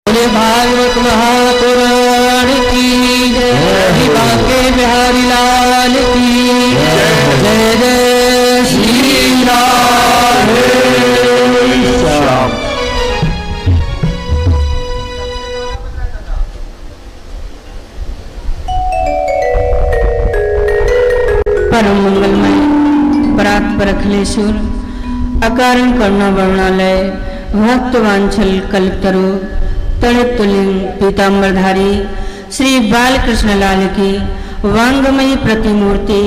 बोले भागवत महापुराण की जय, बांके बिहारी लाल की जय। जय श्री राम। परम मंगलमय परात्पर अखिलेश्वर अकारण करुणा वर्णालय भक्तवांछल कल्पतरु तड़ितुलिंग पीताम्बरधारी श्री बालकृष्ण लाल की वांगमयी प्रतिमूर्ति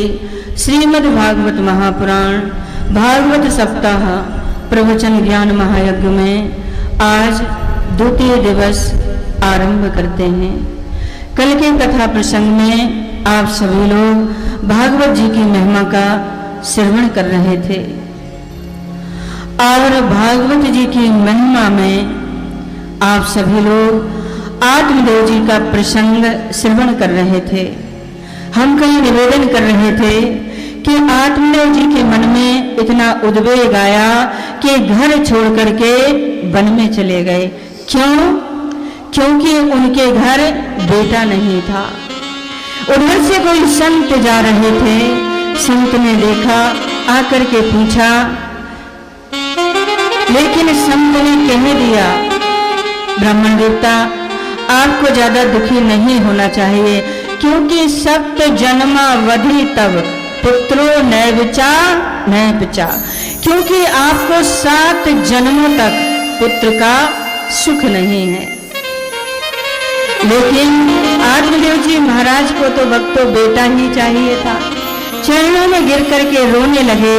श्रीमद् भागवत महापुराण भागवत सप्ताह प्रवचन ज्ञान महायज्ञ में आज द्वितीय दिवस आरंभ करते हैं। कल के कथा प्रसंग में आप सभी लोग भागवत जी की महिमा का श्रवण कर रहे थे और भागवत जी की महिमा में आप सभी लोग आत्मदेव जी का प्रसंग श्रवण कर रहे थे। हम कहीं निवेदन कर रहे थे कि आत्मदेव जी के मन में इतना उद्वेग आया कि घर छोड़ करके वन में चले गए। क्यों? क्योंकि उनके घर बेटा नहीं था। उधर से कोई संत जा रहे थे। संत ने देखा, आकर के पूछा, लेकिन संत ने कह दिया, ब्राह्मण देवता आपको ज्यादा दुखी नहीं होना चाहिए, क्योंकि सप्त जन्मावधि तब पुत्रो नैवचा नैपचा, क्योंकि आपको 7 जन्मों तक पुत्र का सुख नहीं है। लेकिन आत्मदेव जी महाराज को तो भक्तों बेटा ही चाहिए था। चरणों में गिर करके रोने लगे।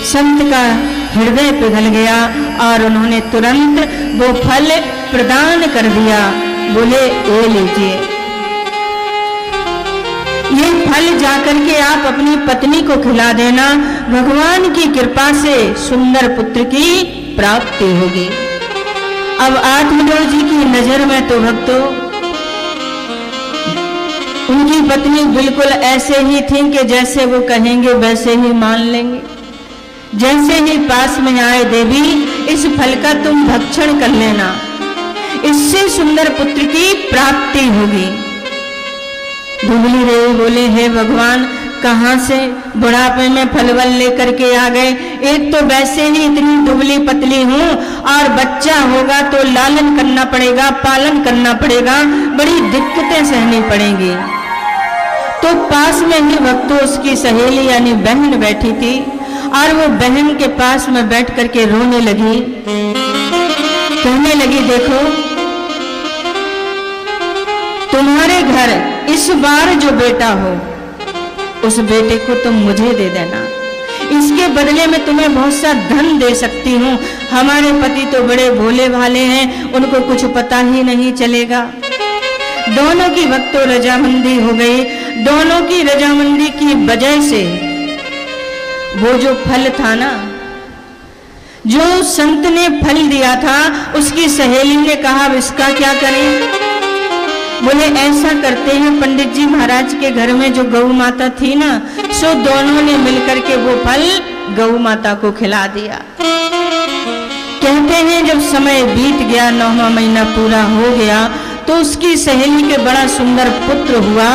संत का हृदय पिघल गया और उन्होंने तुरंत वो फल प्रदान कर दिया। बोले ये लीजिए, ये फल जाकर के आप अपनी पत्नी को खिला देना, भगवान की कृपा से सुंदर पुत्र की प्राप्ति होगी। अब आत्मदेव जी की नजर में तो भक्तों उनकी पत्नी बिल्कुल ऐसे ही थी कि जैसे वो कहेंगे वैसे ही मान लेंगे। जैसे ही पास में आए, देवी इस फल का तुम भक्षण कर लेना, इससे सुंदर पुत्र की प्राप्ति होगी। दुबली देवी बोले, हे भगवान कहां से बुढ़ापे में फलवल लेकर के आ गए। एक तो वैसे ही इतनी दुबली पतली हूं और बच्चा होगा तो लालन करना पड़ेगा, पालन करना पड़ेगा, बड़ी दिक्कतें सहनी पड़ेंगी। तो पास में ही भक्तों उसकी सहेली यानी बहन बैठी थी और वो बहन के पास में बैठ करके रोने लगी। कहने लगी, देखो तुम्हारे घर इस बार जो बेटा हो उस बेटे को तुम मुझे दे देना, इसके बदले में तुम्हें बहुत सा धन दे सकती हूँ। हमारे पति तो बड़े भोले भाले हैं, उनको कुछ पता ही नहीं चलेगा। दोनों की भक्तों रजामंदी हो गई। दोनों की रजामंदी की वजह से वो जो फल था ना, जो संत ने फल दिया था, उसकी सहेली ने कहा इसका क्या करें। बोले ऐसा करते हैं, पंडित जी महाराज के घर में जो गौ माता थी ना, सो दोनों ने मिलकर के वो फल गौ माता को खिला दिया। कहते हैं जब समय बीत गया, 9वां महीना पूरा हो गया, तो उसकी सहेली के बड़ा सुंदर पुत्र हुआ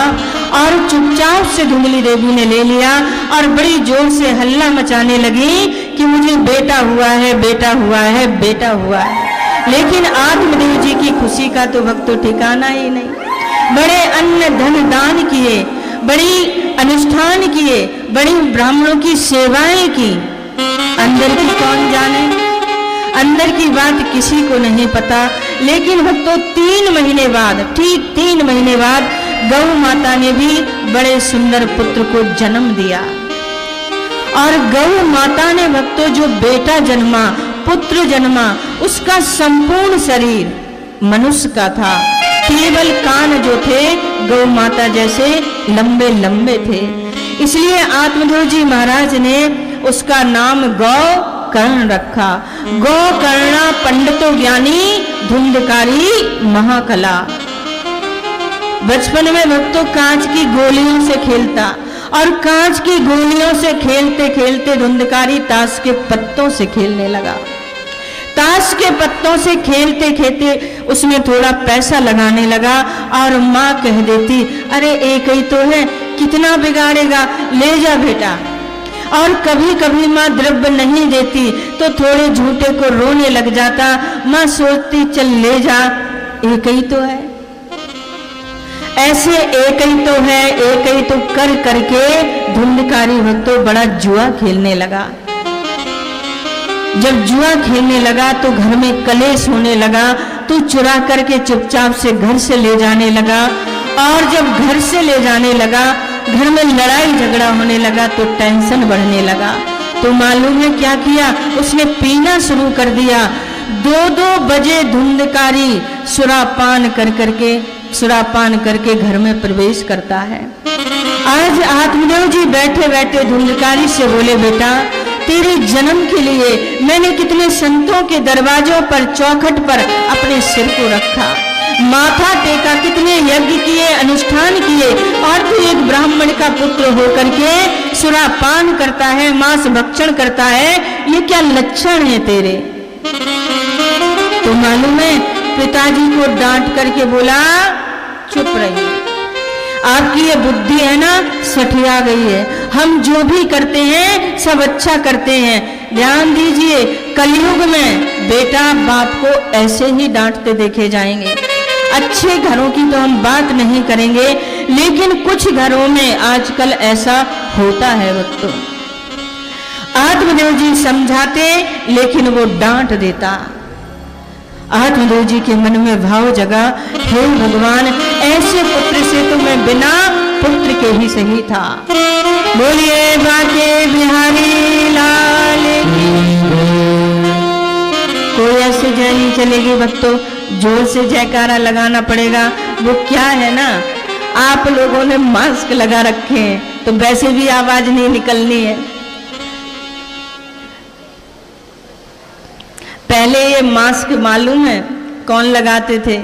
और चुपचाप से धुंधली देवी ने ले लिया और बड़ी जोर से हल्ला मचाने लगी कि मुझे बेटा हुआ है, बेटा हुआ है, बेटा हुआ है। लेकिन आत्मदेव जी की खुशी का तो भक्तों ठिकाना ही नहीं। बड़े अन्न धन दान किए, बड़ी अनुष्ठान किए, बड़ी ब्राह्मणों की सेवाएं की। अंदर की कौन जाने, अंदर की बात किसी को नहीं पता। लेकिन भक्तों 3 महीने बाद, ठीक 3 महीने बाद गौ माता ने भी बड़े सुंदर पुत्र को जन्म दिया। और गौ माता ने भक्तों जो बेटा जन्मा, पुत्र जन्मा, उसका संपूर्ण शरीर मनुष्य का था। केवल कान जो थे गौ माता जैसे लंबे लंबे थे। इसलिए आत्मदेव जी महाराज ने उसका नाम गौ कर्ण रखा। गौ कर्णा पंडितो ज्ञानी धुंधकारी महाकला। बचपन में भक्तों कांच की गोलियों से खेलता और कांच की गोलियों से खेलते खेलते धुंधकारी ताश के पत्तों से खेलने लगा। ताश के पत्तों से खेलते खेलते उसमें थोड़ा पैसा लगाने लगा और माँ कह देती, अरे एक ही तो है, कितना बिगाड़ेगा, ले जा बेटा। और कभी कभी माँ द्रव्य नहीं देती तो थोड़े झूठे को रोने लग जाता। माँ सोचती, चल ले जा, एक ही तो है। ऐसे एक ही तो है, एक ही तो कर करके धुंधकारी भक्तों बड़ा जुआ खेलने लगा। जब जुआ खेलने लगा तो घर में कलेश होने लगा, तो चुरा करके चुपचाप से घर से ले जाने लगा। और जब घर से ले जाने लगा, घर में लड़ाई झगड़ा होने लगा तो टेंशन बढ़ने लगा। तो मालूम है क्या किया, उसने पीना शुरू कर दिया। 2-2 बजे धुंधकारी सुरापान करके घर में प्रवेश करता है। आज आत्मदेव जी बैठे बैठे धुंधकारी से बोले, बेटा तेरे जन्म के लिए मैंने कितने संतों के दरवाजों पर, चौखट पर अपने सिर को रखा, माथा टेका, कितने यज्ञ किए, अनुष्ठान किए, और तू एक ब्राह्मण का पुत्र होकर के सुरापान करता है, मांस भक्षण करता है, ये क्या लक्षण है तेरे? तो मालूम है पिताजी को डांट करके बोला, चुप रहिए, आपकी ये बुद्धि है ना सठिया गई है, हम जो भी करते हैं सब अच्छा करते हैं। ध्यान दीजिए, कलयुग में बेटा बाप को ऐसे ही डांटते देखे जाएंगे। अच्छे घरों की तो हम बात नहीं करेंगे, लेकिन कुछ घरों में आजकल ऐसा होता है भक्तों। आत्मदेव जी समझाते लेकिन वो डांट देता। आत्मदेव जी के मन में भाव जगा, हे भगवान, ऐसे पुत्र से तो मैं बिना पुत्र के ही सही था। बोलिए बाके बिहारी लाल की। कोई ऐसे जय नहीं चलेगी भक्तों, जोर से जयकारा लगाना पड़ेगा। वो क्या है ना, आप लोगों ने मास्क लगा रखे हैं तो वैसे भी आवाज नहीं निकलनी है। पहले ये मास्क मालूम है कौन लगाते थे?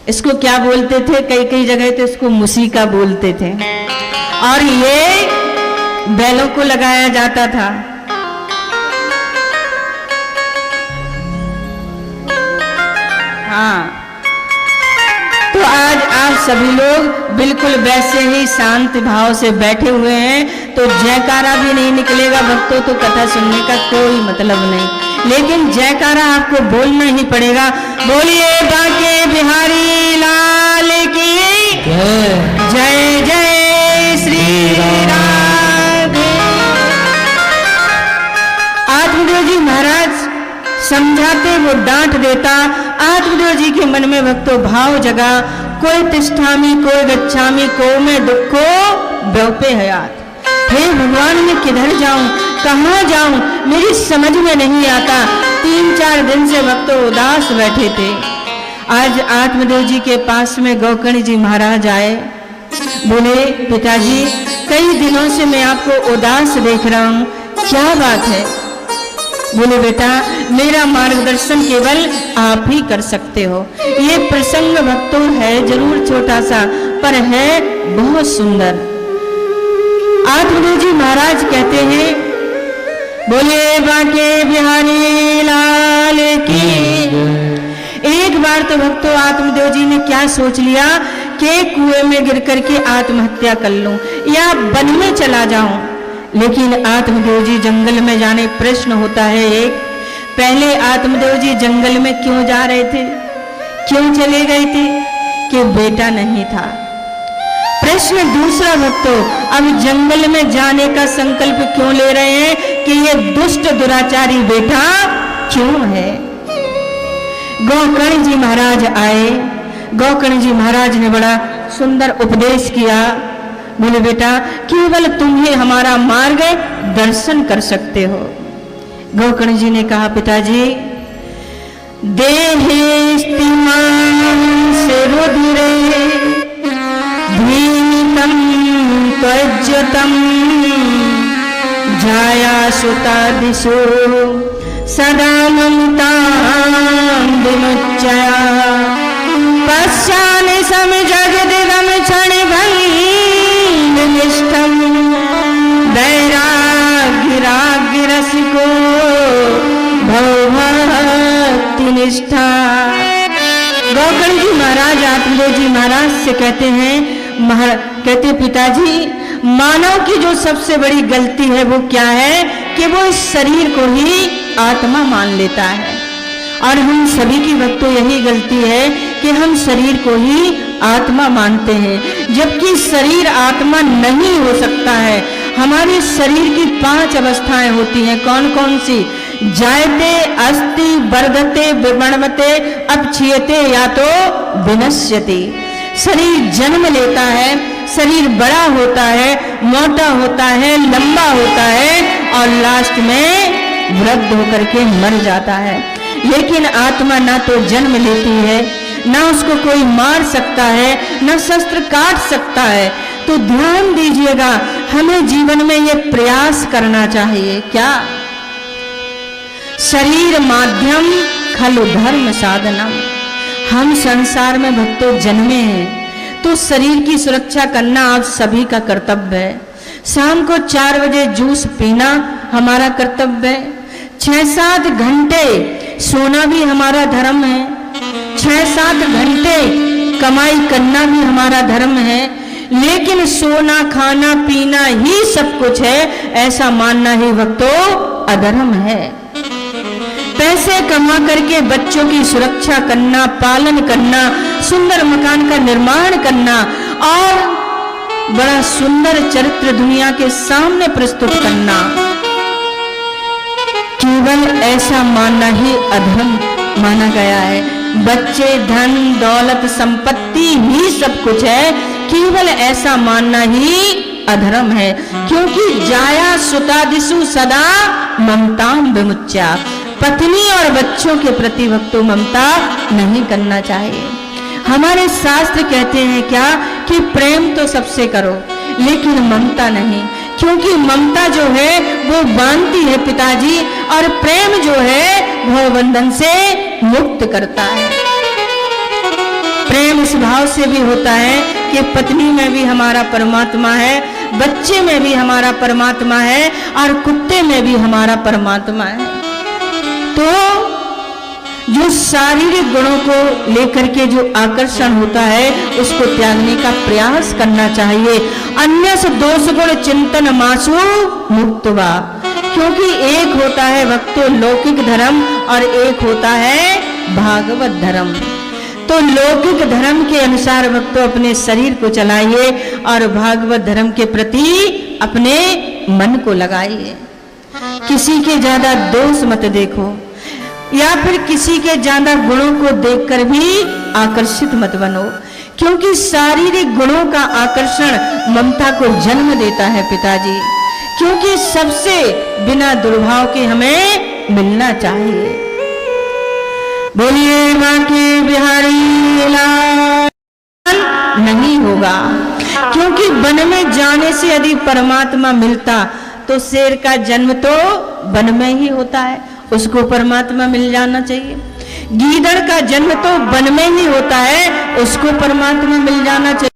इसको क्या बोलते थे? कई कई जगह तो इसको मुसीका बोलते थे, और ये बैलों को लगाया जाता था। हाँ, तो आज आप सभी लोग बिल्कुल वैसे ही शांत भाव से बैठे हुए हैं, तो जयकारा भी नहीं निकलेगा भक्तों, तो कथा सुनने का कोई मतलब नहीं, लेकिन जयकारा आपको बोलना ही पड़ेगा। बोलिए बाके बिहारी लाल की जय जय श्री राधे। आत्मदेव जी महाराज समझाते, वो डांट देता। आत्मदेव जी के मन में भक्तों भाव जगा, कोई तिष्ठामी कोई गच्छामी को मैं दुखो व्यौपे हयात। हे भगवान, मैं किधर जाऊं, कहां जाऊं, मेरी समझ में नहीं आता। 3-4 दिन से भक्तों उदास बैठे थे। आज आत्मदेव जी के पास में गौकर्ण जी महाराज आए। बोले, पिताजी कई दिनों से मैं आपको उदास देख रहा हूं, क्या बात है? बोले, बेटा मेरा मार्गदर्शन केवल आप ही कर सकते हो। ये प्रसंग भक्तों है जरूर छोटा सा, पर है बहुत सुंदर। आत्मदेव जी महाराज कहते हैं, बोले बाके बिहारी लाल की। एक बार तो भक्तों आत्मदेव जी ने क्या सोच लिया कि कुएं में गिर करके आत्महत्या कर लूं या वन में चला जाऊं। लेकिन आत्मदेव जी जंगल में जाने, प्रश्न होता है एक, पहले आत्मदेव जी जंगल में क्यों जा रहे थे, क्यों चले गए थे? कि बेटा नहीं था। प्रश्न दूसरा भक्तों, अब जंगल में जाने का संकल्प क्यों ले रहे हैं? कि ये दुष्ट दुराचारी बेटा क्यों है? गौकर्ण जी महाराज आए। गौकर्ण जी महाराज ने बड़ा सुंदर उपदेश किया। बोले, बेटा केवल तुम ही हमारा मार्ग दर्शन कर सकते हो। गौकर्ण जी ने कहा, पिताजी देहे स्तिमान से रुधिरे धीमितम त्वज्यतम जाया सुता दिशो सदा ममतां विमुच्चया पश्यामि समजगदिदं क्षणभङ्गिनिष्ठं वैराग्यरसिको निष्ठा। गौकर्ण जी महाराज आत्मदेव जी महाराज से कहते हैं, कहते पिताजी, मानव की जो सबसे बड़ी गलती है वो क्या है कि वो इस शरीर को ही आत्मा मान लेता है। और हम सभी की वक्त तो यही गलती है कि हम शरीर को ही आत्मा मानते हैं, जबकि शरीर आत्मा नहीं हो सकता है। हमारे शरीर की 5 अवस्थाएं होती हैं। कौन कौन सी? जायते, अस्ति, वर्धते, विवर्धते, अपक्षीयते या तो विनश्यते। शरीर जन्म लेता है, शरीर बड़ा होता है, मोटा होता है, लंबा होता है और लास्ट में वृद्ध होकर के मर जाता है। लेकिन आत्मा ना तो जन्म लेती है, ना उसको कोई मार सकता है, ना शस्त्र काट सकता है। तो ध्यान दीजिएगा, हमें जीवन में ये प्रयास करना चाहिए। क्या? शरीर माध्यम खलु धर्म साधनम। हम संसार में भक्तों जन्मे हैं, तो शरीर की सुरक्षा करना आप सभी का कर्तव्य है। शाम को 4 बजे जूस पीना हमारा कर्तव्य है। 6-7 घंटे सोना भी हमारा धर्म है। 6-7 घंटे कमाई करना भी हमारा धर्म है। लेकिन सोना, खाना, पीना ही सब कुछ है, ऐसा मानना ही भक्तों अधर्म है। पैसे कमा करके बच्चों की सुरक्षा करना, पालन करना, सुंदर मकान का निर्माण करना और बड़ा सुंदर चरित्र दुनिया के सामने प्रस्तुत करना, केवल ऐसा मानना ही अधर्म माना गया है। बच्चे, धन, दौलत, संपत्ति ही सब कुछ है, केवल ऐसा मानना ही अधर्म है। क्योंकि जाया सुतादिषु सदा ममताम विमुच्या। पत्नी और बच्चों के प्रति भक्तों ममता नहीं करना चाहिए। हमारे शास्त्र कहते हैं क्या कि प्रेम तो सबसे करो, लेकिन ममता नहीं। क्योंकि ममता जो है वो बांधती है पिताजी, और प्रेम जो है वो बंधन से मुक्त करता है। प्रेम इस भाव से भी होता है कि पत्नी में भी हमारा परमात्मा है, बच्चे में भी हमारा परमात्मा है और कुत्ते में भी हमारा परमात्मा है। तो जो शारीरिक गुणों को लेकर के जो आकर्षण होता है उसको त्यागने का प्रयास करना चाहिए। अन्य से दोष गुण चिंतन मासु मुक्तवा। क्योंकि एक होता है भक्तों लौकिक धर्म और एक होता है भागवत धर्म। तो लौकिक धर्म के अनुसार भक्तों अपने शरीर को चलाइए और भागवत धर्म के प्रति अपने मन को लगाइए। किसी के ज्यादा दोष मत देखो या फिर किसी के ज्यादा गुणों को देखकर भी आकर्षित मत बनो। क्योंकि शारीरिक गुणों का आकर्षण ममता को जन्म देता है पिताजी। क्योंकि सबसे बिना दुर्भाव के हमें मिलना चाहिए। बोलिए बांके बिहारी लाल। नहीं होगा, क्योंकि वन में जाने से यदि परमात्मा मिलता तो शेर का जन्म तो वन में ही होता है, उसको परमात्मा मिल जाना चाहिए। गीदड़ का जन्म तो वन में ही होता है, उसको परमात्मा मिल जाना चाहिए।